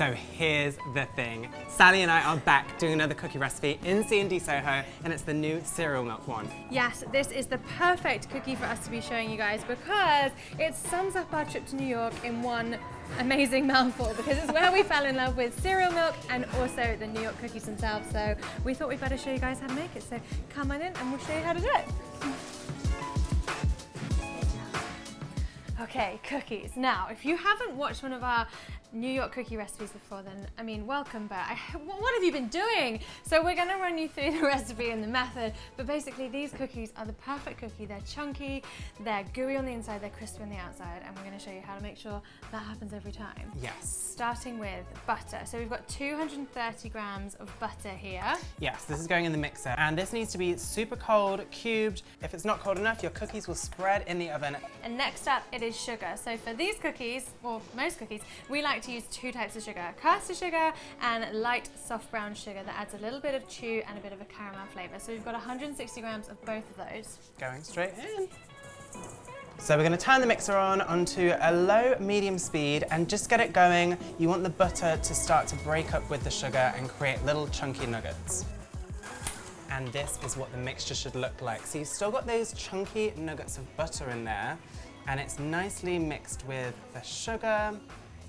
So here's the thing. Sally and I are back doing another cookie recipe in C&D Soho, and it's the new cereal milk one. Yes, this is the perfect cookie for us to be showing you guys because it sums up our trip to New York in one amazing mouthful, because it's where we fell in love with cereal milk and also the New York cookies themselves. So we thought we'd better show you guys how to make it. So come on in and we'll show you how to do it. Okay, cookies. Now, if you haven't watched one of our New York cookie recipes before, then, I mean, welcome, but what have you been doing? So we're gonna run you through the recipe and the method, but basically these cookies are the perfect cookie. They're chunky, they're gooey on the inside, they're crispy on the outside, and we're gonna show you how to make sure that happens every time. Yes. Starting with butter. So we've got 230 grams of butter here. Yes, this is going in the mixer, and this needs to be super cold, cubed. If it's not cold enough, your cookies will spread in the oven. And next up, it is sugar. So for these cookies, or most cookies, we like to use two types of sugar, caster sugar and light soft brown sugar that adds a little bit of chew and a bit of a caramel flavour. So we've got 160 grams of both of those. Going straight in. So we're going to turn the mixer on onto a low-medium speed and just get it going. You want the butter to start to break up with the sugar and create little chunky nuggets. And this is what the mixture should look like. So you've still got those chunky nuggets of butter in there, and it's nicely mixed with the sugar.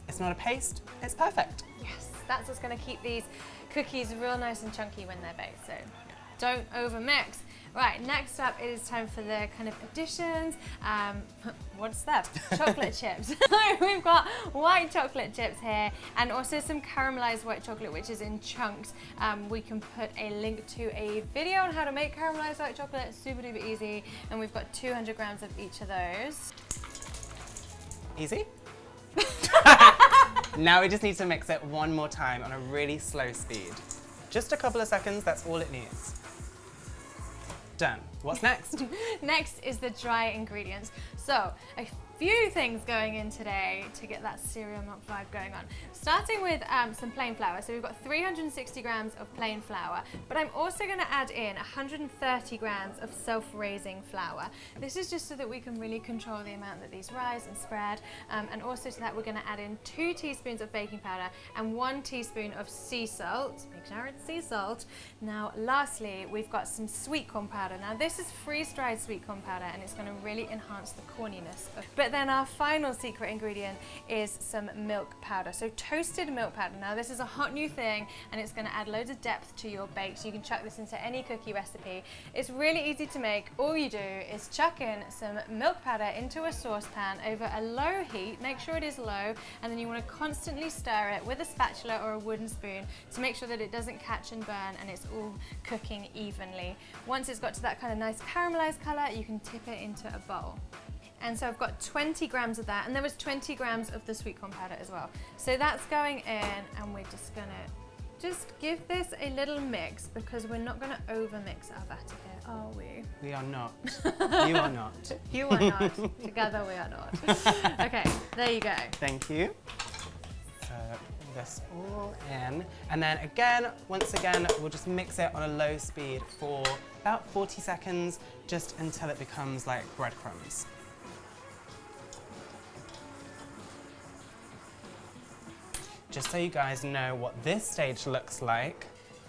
It's not a paste, it's perfect. Yes, that's what's going to keep these cookies real nice and chunky when they're baked, so don't over mix. Right, next up it is time for the kind of additions. What's that? Chocolate chips. So we've got white chocolate chips here and also some caramelized white chocolate, which is in chunks. We can put a link to a video on how to make caramelized white chocolate, super duper easy. And we've got 200 grams of each of those. Easy? Now we just need to mix it one more time on a really slow speed. Just a couple of seconds, that's all it needs. Done. What's next? Next is the dry ingredients. So a few things going in today to get that cereal milk vibe going on. Starting with some plain flour. So we've got 360 grams of plain flour, but I'm also going to add in 130 grams of self-raising flour. This is just so that we can really control the amount that these rise and spread, and also so that we're going to add in 2 teaspoons of baking powder and 1 teaspoon of sea salt. Make sure it's sea salt. Now lastly, we've got some sweet corn powder. Now this is freeze-dried sweet corn powder, and it's going to really enhance the corniness. But then our final secret ingredient is some milk powder. So toasted milk powder. Now this is a hot new thing, and it's going to add loads of depth to your bake. So you can chuck this into any cookie recipe. It's really easy to make. All you do is chuck in some milk powder into a saucepan over a low heat. Make sure it is low, and then you want to constantly stir it with a spatula or a wooden spoon to make sure that it doesn't catch and burn and it's all cooking evenly. Once it's got to that kind of nice caramelized color, you can tip it into a bowl. And so I've got 20 grams of that, and there was 20 grams of the sweet corn powder as well. So that's going in, and we're just gonna give this a little mix, because we're not gonna over mix our batter here, are we? We are not. You are not. You are not. Together we are not. Okay, there you go. Thank you. So this all in, and then again, once again, we'll just mix it on a low speed for about 40 seconds, just until it becomes like breadcrumbs. Just so you guys know what this stage looks like,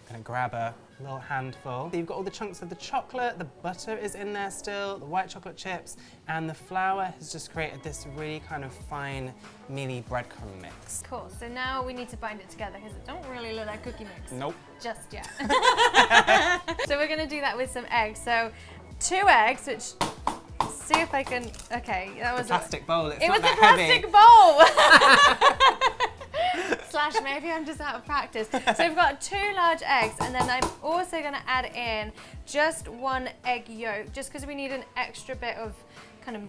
I'm gonna grab a little handful. So you've got all the chunks of the chocolate, the butter is in there still, the white chocolate chips, and the flour has just created this really kind of fine, mealy breadcrumb mix. Cool, so now we need to bind it together, because it don't really look like cookie mix. Nope. Just yet. So we're gonna do that with some eggs. So 2 eggs, which, see if I can, okay, that was a plastic bowl, it was a plastic bowl! Slash, maybe I'm just out of practice. So we've got 2 large eggs, and then I'm also going to add in just 1 egg yolk, just because we need an extra bit of kind of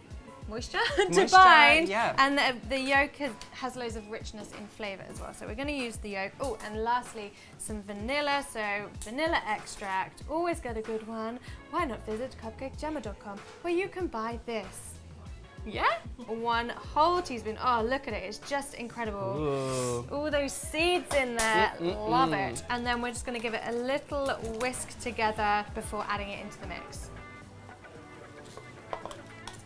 moisture to bind. Yeah. And the yolk has loads of richness in flavour as well. So we're going to use the yolk. Oh, and lastly, some vanilla. So vanilla extract, always get a good one. Why not visit CupcakeJemma.com, where you can buy this. Yeah? 1 whole teaspoon. Oh, look at it. It's just incredible. Ooh. All those seeds in there. Love it. And then we're just going to give it a little whisk together before adding it into the mix.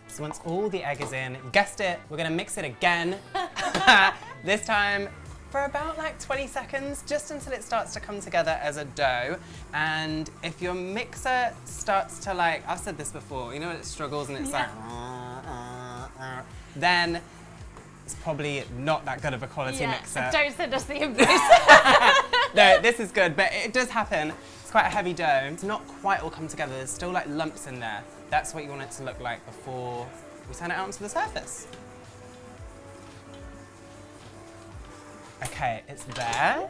So once all the egg is in, you guessed it, we're going to mix it again. This time for about like 20 seconds, just until it starts to come together as a dough. And if your mixer starts to like, I've said this before, you know when it struggles and it's like, then it's probably not that good of a quality mixer. Don't send us the invoice. No, this is good, but it does happen. It's quite a heavy dough. It's not quite all come together. There's still like lumps in there. That's what you want it to look like before we turn it out onto the surface. Okay, it's there.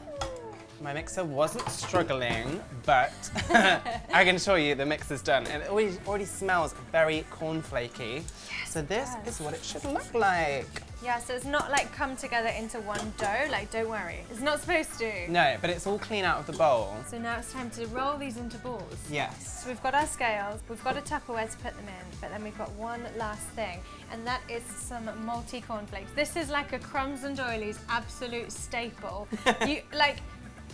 My mixer wasn't struggling, but I can assure you the mixer's done. And it already smells very cornflakey. Yes, so this is what it should look like. Yeah, so it's not like come together into one dough, like don't worry. It's not supposed to. No, but it's all clean out of the bowl. So now it's time to roll these into balls. Yes. So we've got our scales, we've got a Tupperware to put them in, but then we've got one last thing, and that is some MALTY cornflakes. This is like a crumbs and doilies absolute staple.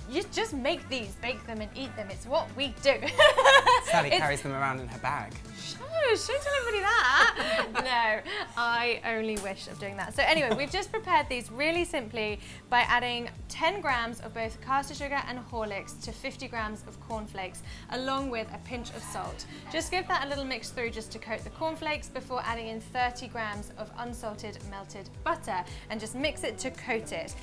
You just make these, bake them and eat them. It's what we do. Sally carries them around in her bag. Shush, don't tell anybody that. No, I only wish of doing that. So anyway, we've just prepared these really simply by adding 10 grams of both caster sugar and Horlicks to 50 grams of cornflakes, along with a pinch of salt. Just give that a little mix through just to coat the cornflakes before adding in 30 grams of unsalted melted butter and just mix it to coat it.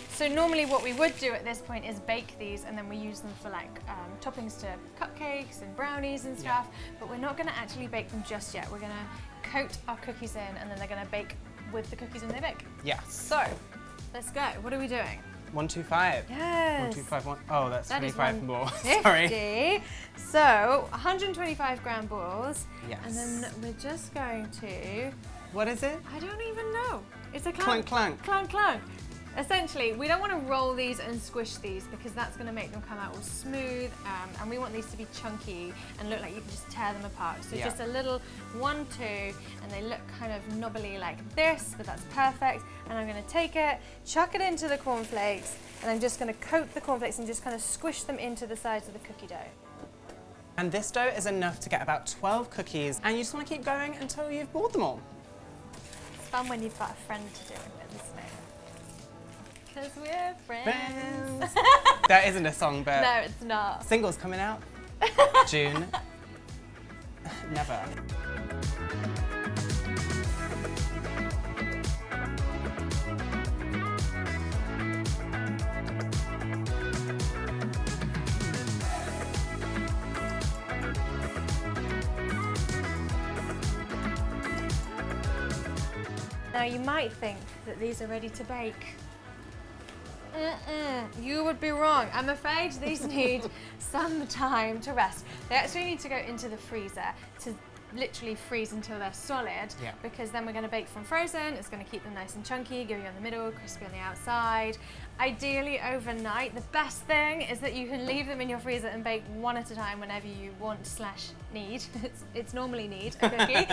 So normally what we would do at this point is bake these and then we use them for like toppings to cupcakes and brownies and stuff, but we're not going to actually bake them just yet. We're going to coat our cookies in and then they're going to bake with the cookies when they bake. Yes. So, let's go. What are we doing? 125. Yes. 125. Oh, that's 25 more. 50. Sorry. So, 125 gram balls. Yes. And then we're just going to... What is it? I don't even know. It's a Clunk, clunk. Clunk, clunk. Essentially, we don't want to roll these and squish these because that's going to make them come out all smooth, and we want these to be chunky and look like you can just tear them apart. So just a little 1, 2, and they look kind of knobbly like this, but that's perfect. And I'm going to take it, chuck it into the cornflakes, and I'm just going to coat the cornflakes and just kind of squish them into the sides of the cookie dough. And this dough is enough to get about 12 cookies, and you just want to keep going until you've bought them all. It's fun when you've got a friend to do it with, isn't it? Because we're friends. That isn't a song, but... No, it's not. Singles coming out. June. Never. Now you might think that these are ready to bake. You would be wrong. I'm afraid these need some time to rest. They actually need to go into the freezer to literally freeze until they're solid, because then we're going to bake from frozen. It's going to keep them nice and chunky, gooey on the middle, crispy on the outside. Ideally overnight. The best thing is that you can leave them in your freezer and bake one at a time whenever you want / need. It's normally need a cookie.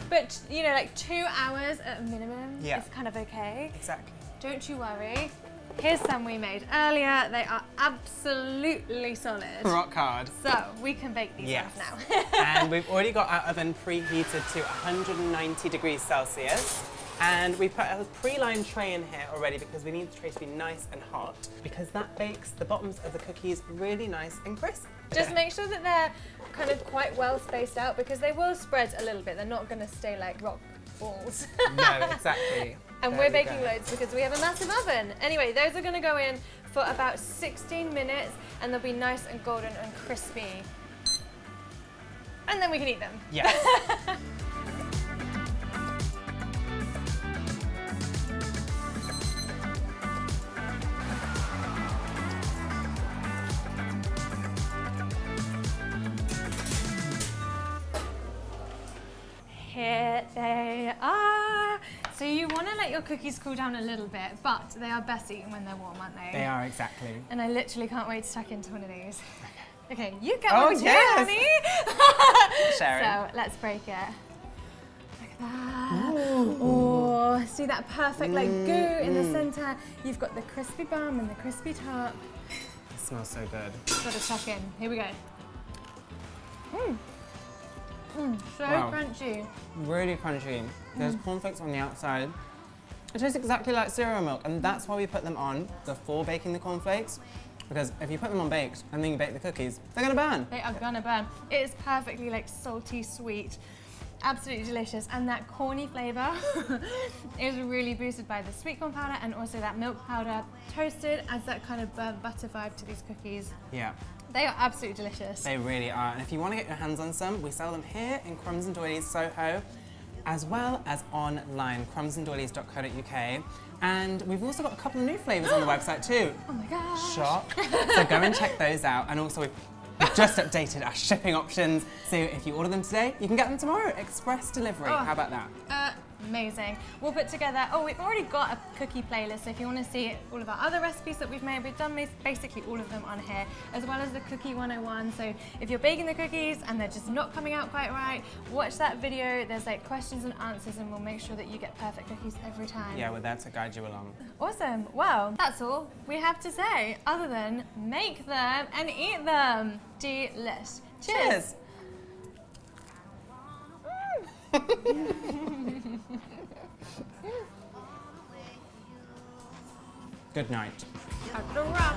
But you know, like 2 hours at a minimum is kind of okay. Exactly. Don't you worry. Here's some we made earlier. They are absolutely solid. Rock hard. So we can bake these ones now. And we've already got our oven preheated to 190 degrees Celsius. And we put a pre-lined tray in here already because we need the tray to be nice and hot, because that bakes the bottoms of the cookies really nice and crisp. Just make sure that they're kind of quite well spaced out, because they will spread a little bit. They're not going to stay like rock balls. No, exactly. And we're baking loads because we have a massive oven. Anyway, those are going to go in for about 16 minutes and they'll be nice and golden and crispy. And then we can eat them. Yes. Here they are. So you want to let your cookies cool down a little bit, but they are best eaten when they're warm, aren't they? They are, exactly. And I literally can't wait to tuck into one of these. Okay, you get one too, honey. Sharon. So let's break it. Look at that. Oh, see that perfect like goo in the center. You've got the crispy bum and the crispy top. It smells so good. Got to tuck in. Here we go. So crunchy. Really crunchy. There's cornflakes on the outside It tastes exactly like cereal milk, and that's why we put them on before baking the cornflakes. Because if you put them on baked and then you bake the cookies, they're gonna burn. They are gonna burn. It is perfectly like salty, sweet, absolutely delicious. And that corny flavor is really boosted by the sweet corn powder and also that milk powder toasted, adds that kind of burnt butter vibe to these cookies. Yeah. They are absolutely delicious. They really are. And if you want to get your hands on some, we sell them here in Crumbs and Doilies Soho, as well as online, crumbsanddoilies.co.uk. And we've also got a couple of new flavours on the website too. Oh my gosh. Shock. So go and check those out. And also we've just updated our shipping options. So if you order them today, you can get them tomorrow. Express delivery. Oh. How about that? Amazing. We'll put together, we've already got a cookie playlist, so if you want to see all of our other recipes that we've made, we've done basically all of them on here, as well as the Cookie 101. So if you're baking the cookies and they're just not coming out quite right, watch that video. There's like questions and answers, and we'll make sure that you get perfect cookies every time. Yeah, we're there to guide you along. Awesome. Well, that's all we have to say, other than make them and eat them. Delish. Cheers. Good night. That's a wrap.